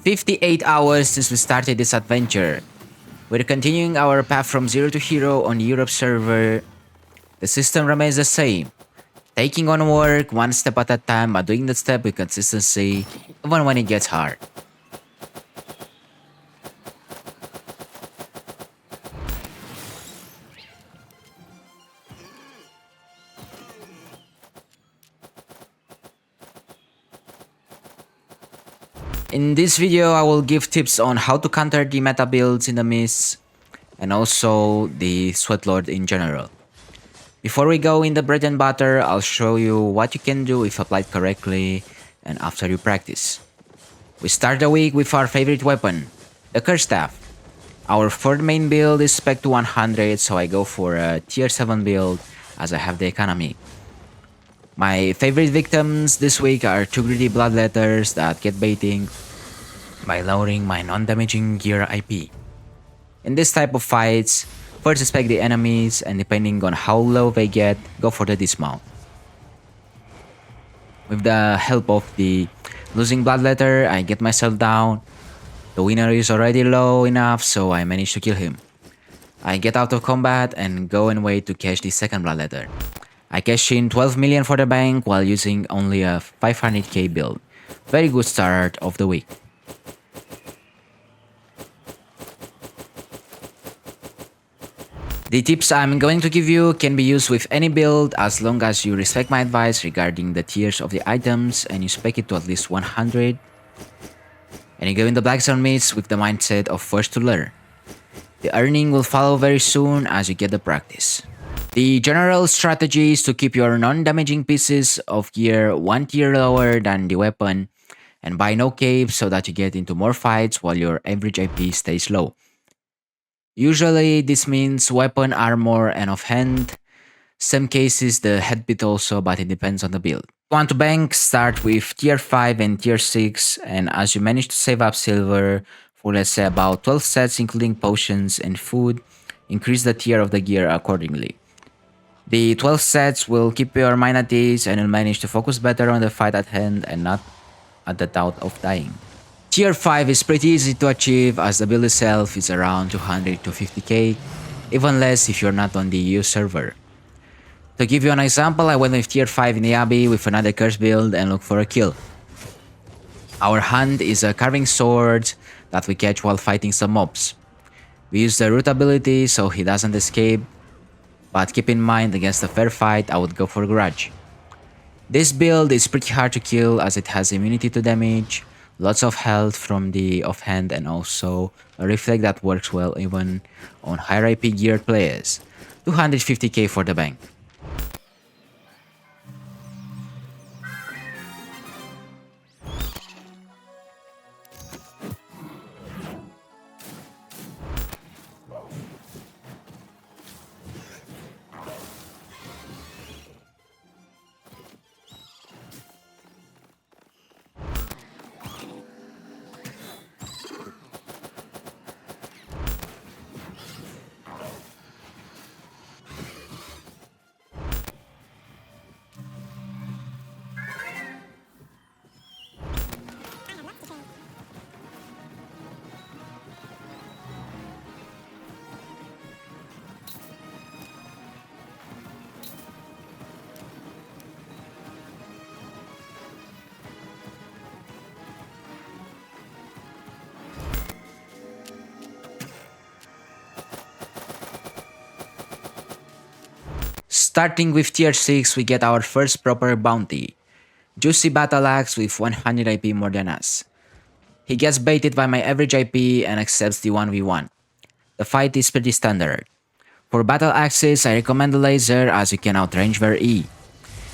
58 hours since we started this adventure. We're continuing our path from zero to hero on the Europe server. The system remains the same. Taking on work one step at a time, but doing that step with consistency, even when it gets hard. In this video, I will give tips on how to counter the meta builds in the mist, and also the Sweat Lord in general. Before we go in the bread and butter, I'll show you what you can do if applied correctly and after you practice. We start the week with our favorite weapon, the Curse Staff. Our third main build is spec to 100, so I go for a tier 7 build as I have the economy. My favorite victims this week are 2 greedy bloodletters that get baiting by lowering my non-damaging gear IP. In this type of fights, first inspect the enemies, and depending on how low they get, go for the dismount. With the help of the losing bloodletter, I get myself down. The winner is already low enough, so I manage to kill him. I get out of combat and go and wait to catch the second bloodletter. I cash in 12 million for the bank while using only a 500k build. Very good start of the week. The tips I'm going to give you can be used with any build as long as you respect my advice regarding the tiers of the items and you spec it to at least 100. And you go in the Black Zone Myths with the mindset of first to learn. The earning will follow very soon as you get the practice. The general strategy is to keep your non-damaging pieces of gear 1 tier lower than the weapon and buy no capes so that you get into more fights while your average IP stays low. Usually this means weapon, armor, and offhand. Some cases the headbit also, but it depends on the build. If you want to bank, start with tier 5 and tier 6, and as you manage to save up silver for let's say about 12 sets including potions and food, increase the tier of the gear accordingly. The 12 sets will keep your mind at ease and you'll manage to focus better on the fight at hand and not at the doubt of dying. Tier 5 is pretty easy to achieve as the build itself is around 200 to 50k, even less if you're not on the EU server. To give you an example, I went with tier 5 in the Abbey with another curse build and looked for a kill. Our hunt is a carving sword that we catch while fighting some mobs. We use the root ability so he doesn't escape, but keep in mind against a fair fight I would go for Grudge. This build is pretty hard to kill as it has immunity to damage, lots of health from the offhand, and also a reflect that works well even on higher IP geared players. 250k for the bank. Starting with tier 6, we get our first proper bounty. Juicy Battle Axe with 100 IP more than us. He gets baited by my average IP and accepts the 1v1. The fight is pretty standard. For Battle Axes, I recommend the laser as you can outrange their E.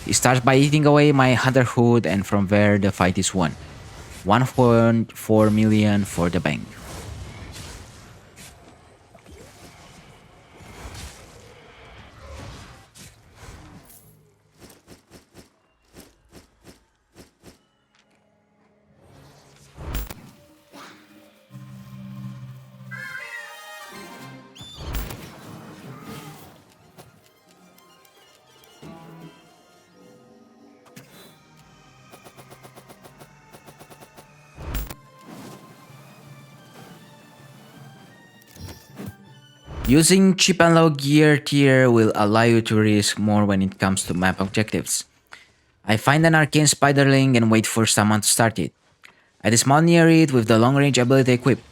He starts by eating away my Hunter Hood and from there the fight is won. 1.4 million for the bank. Using cheap and low gear tier will allow you to risk more when it comes to map objectives. I find an arcane spiderling and wait for someone to start it. I dismount near it with the long range ability equipped.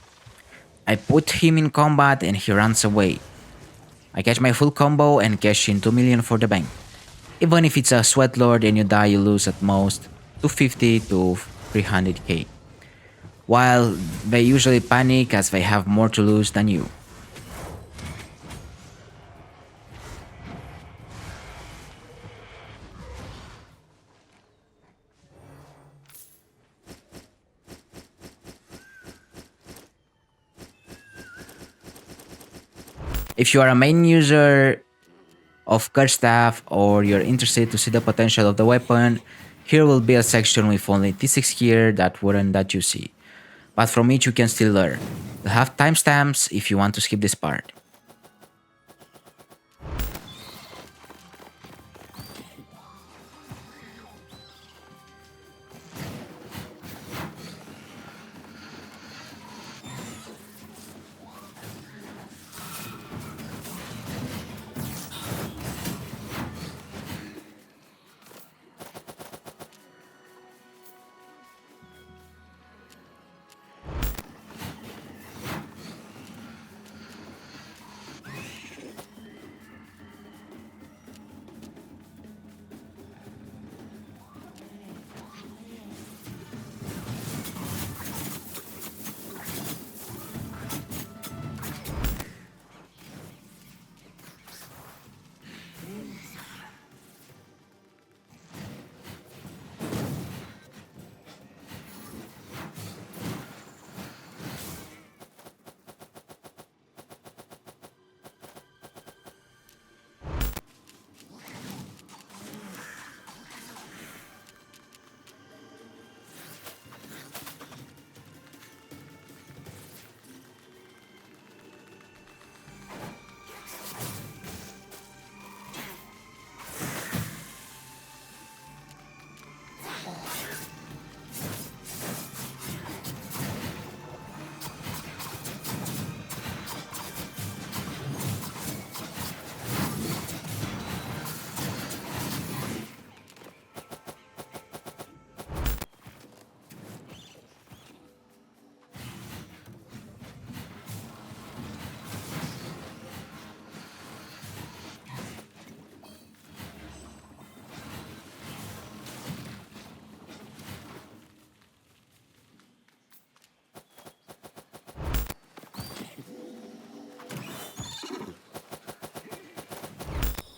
I put him in combat and he runs away. I catch my full combo and cash in 2 million for the bank. Even if it's a sweat lord and you die, you lose at most 250 to 300k. While they usually panic as they have more to lose than you. If you are a main user of Curse Staff or you're interested to see the potential of the weapon, here will be a section with only T6 gear that weren't that juicy. But from it you can still learn. We'll have timestamps if you want to skip this part.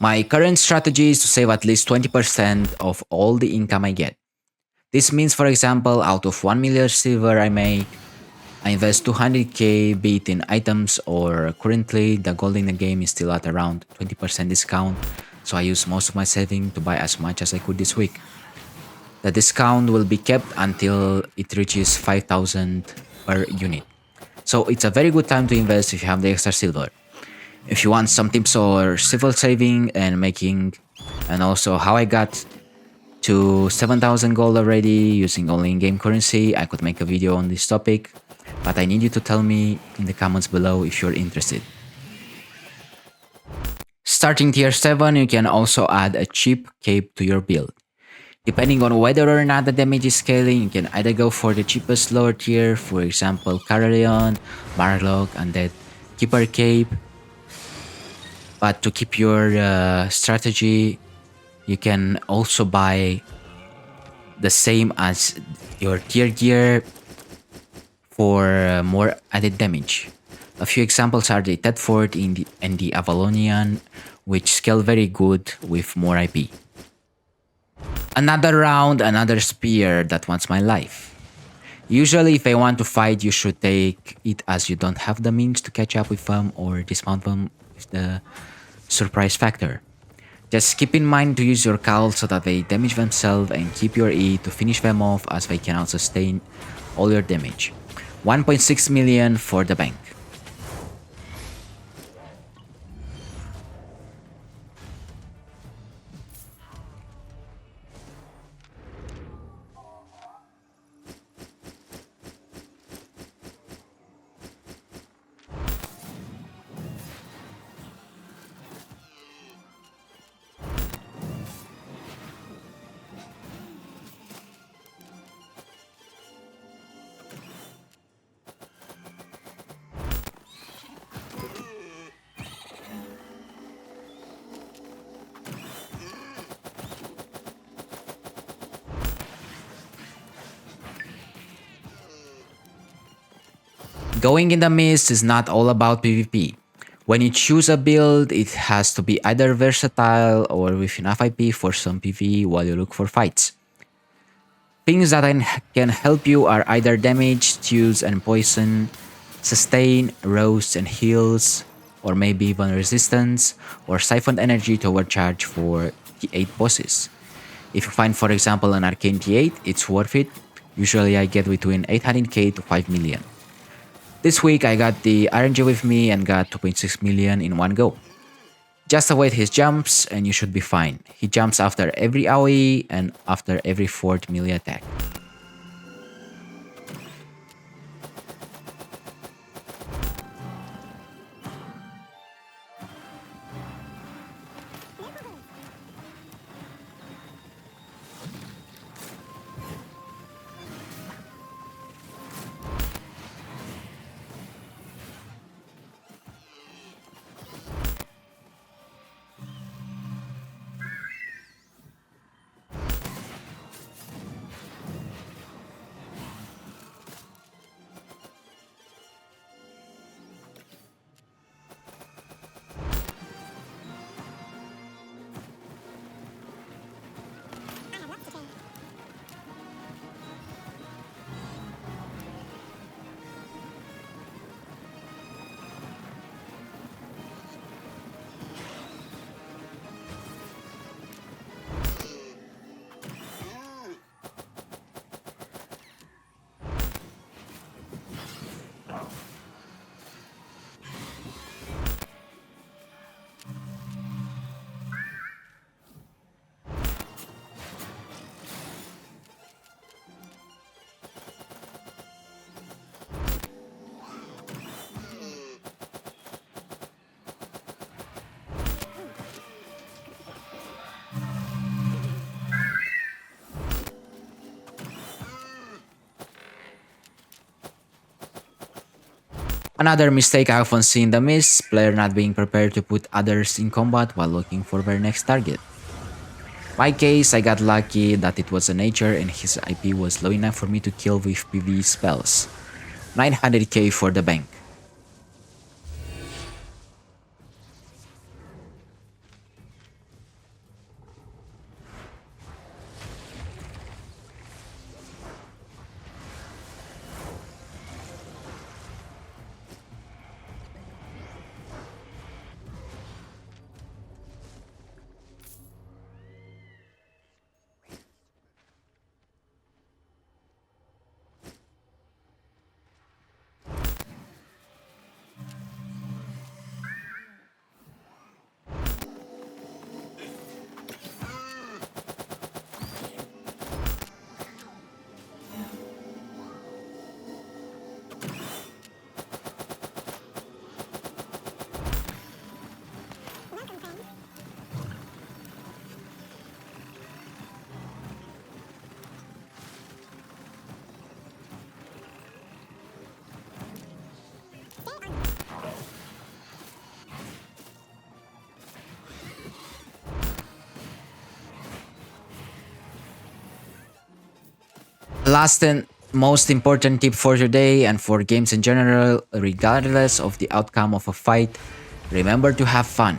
My current strategy is to save at least 20% of all the income I get. This means, for example, out of 1 million silver I make, I invest 200k, be it in items or currently the gold in the game is still at around 20% discount, so I use most of my saving to buy as much as I could this week. The discount will be kept until it reaches 5,000 per unit. So it's a very good time to invest if you have the extra silver. If you want some tips or silver saving and making, and also how I got to 7,000 gold already using only in-game currency, I could make a video on this topic, but I need you to tell me in the comments below if you're interested. Starting tier 7, you can also add a cheap cape to your build. Depending on whether or not the damage is scaling, you can either go for the cheapest lower tier, for example Carrion, Marlock, Undead Keeper Cape. But to keep your strategy, you can also buy the same as your tier gear for more added damage. A few examples are the Tedford and the Avalonian, which scale very good with more IP. Another round, another spear that wants my life. Usually if I want to fight, you should take it as you don't have the means to catch up with them or dismount them with the surprise factor. Just keep in mind to use your cowl so that they damage themselves and keep your E to finish them off as they cannot sustain all your damage. 1.6 million for the bank. Going in the mist is not all about PvP. When you choose a build, it has to be either versatile or with enough IP for some PvE while you look for fights. Things that can help you are either damage, steals and poison, sustain, roast and heals, or maybe even resistance, or siphon energy to overcharge for T8 bosses. If you find, for example, an Arcane T8, it's worth it. Usually I get between 800k to 5 million. This week I got the RNG with me and got 2.6 million in one go. Just avoid his jumps and you should be fine. He jumps after every AoE and after every 4th melee attack. Another mistake I often see in the mist, player not being prepared to put others in combat while looking for their next target. My case, I got lucky that it was a nature and his IP was low enough for me to kill with PvE spells. 900k for the bank. Last and most important tip for today and for games in general, regardless of the outcome of a fight, remember to have fun.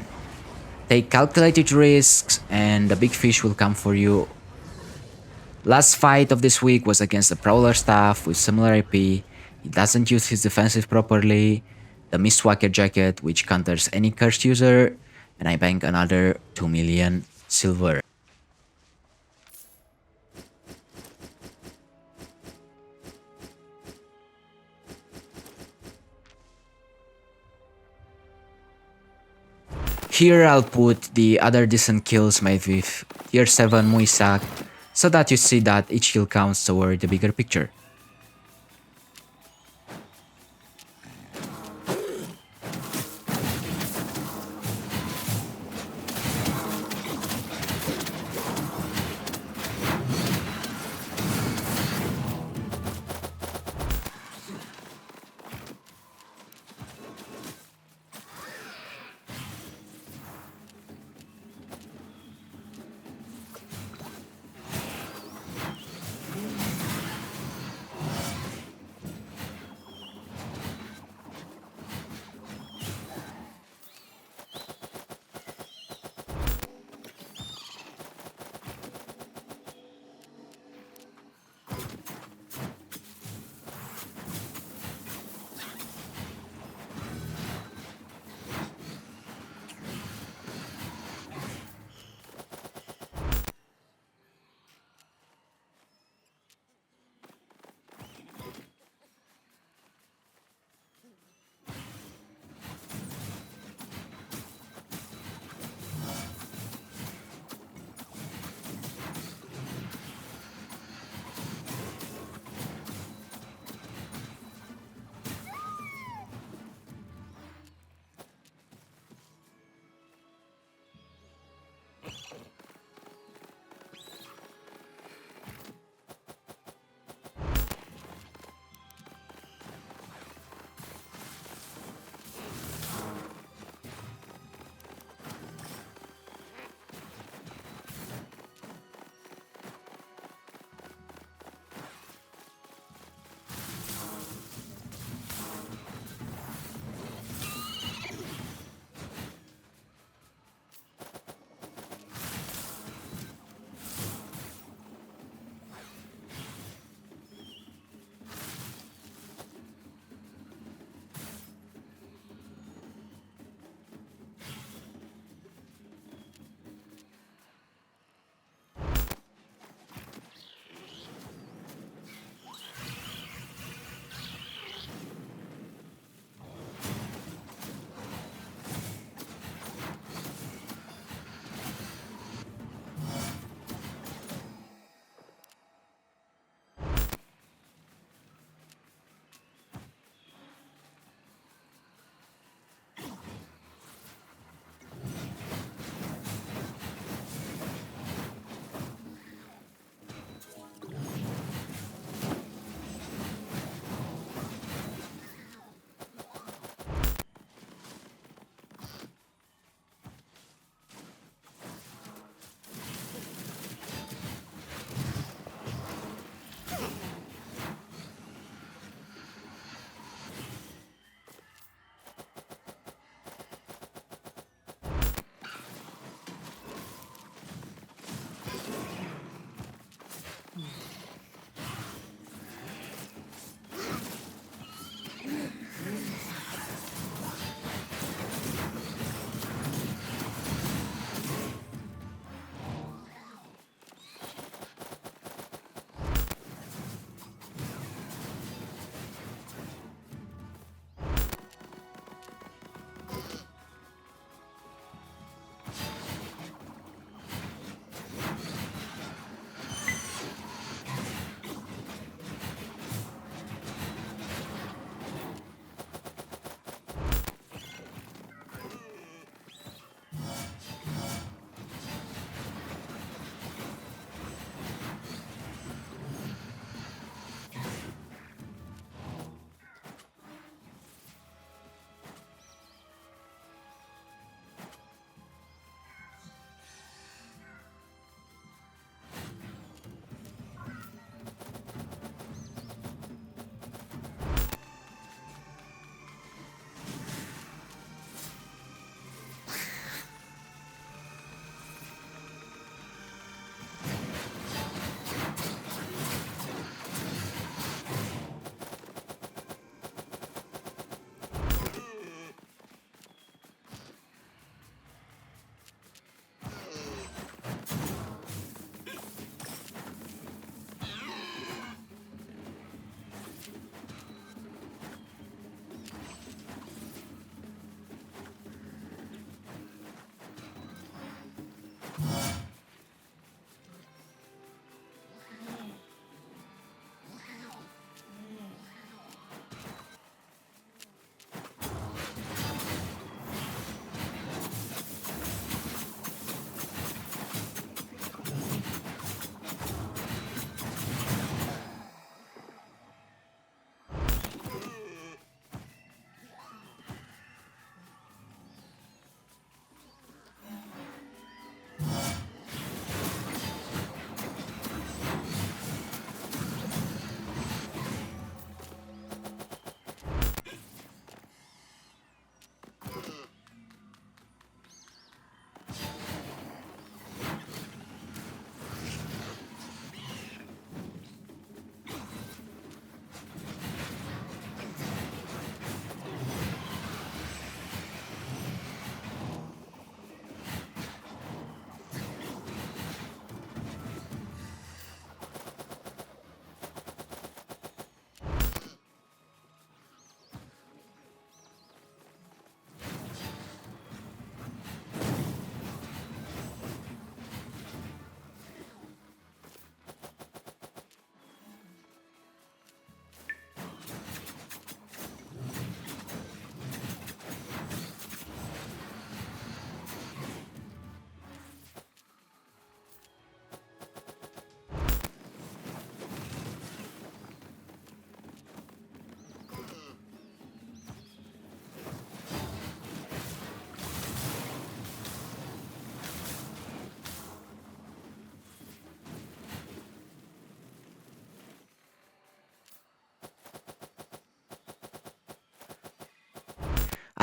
Take calculated risks and the big fish will come for you. Last fight of this week was against the Prowler staff with similar IP. He doesn't use his defensive properly, the Mistwalker jacket which counters any cursed user, and I bank another 2 million silver. Here I'll put the other decent kills made with tier 7 Mircea so that you see that each kill counts toward the bigger picture.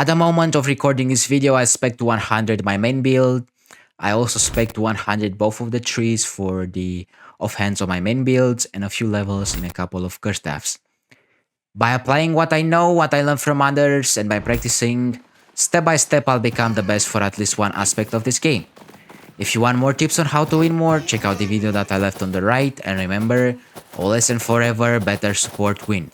At the moment of recording this video, I spec to 100 my main build. I also spec to 100 both of the trees for the offhands of my main builds and a few levels in a couple of curse staffs. By applying what I know, what I learn from others, and by practicing, step by step I'll become the best for at least one aspect of this game. If you want more tips on how to win more, check out the video that I left on the right, and remember, always and forever, better support wins.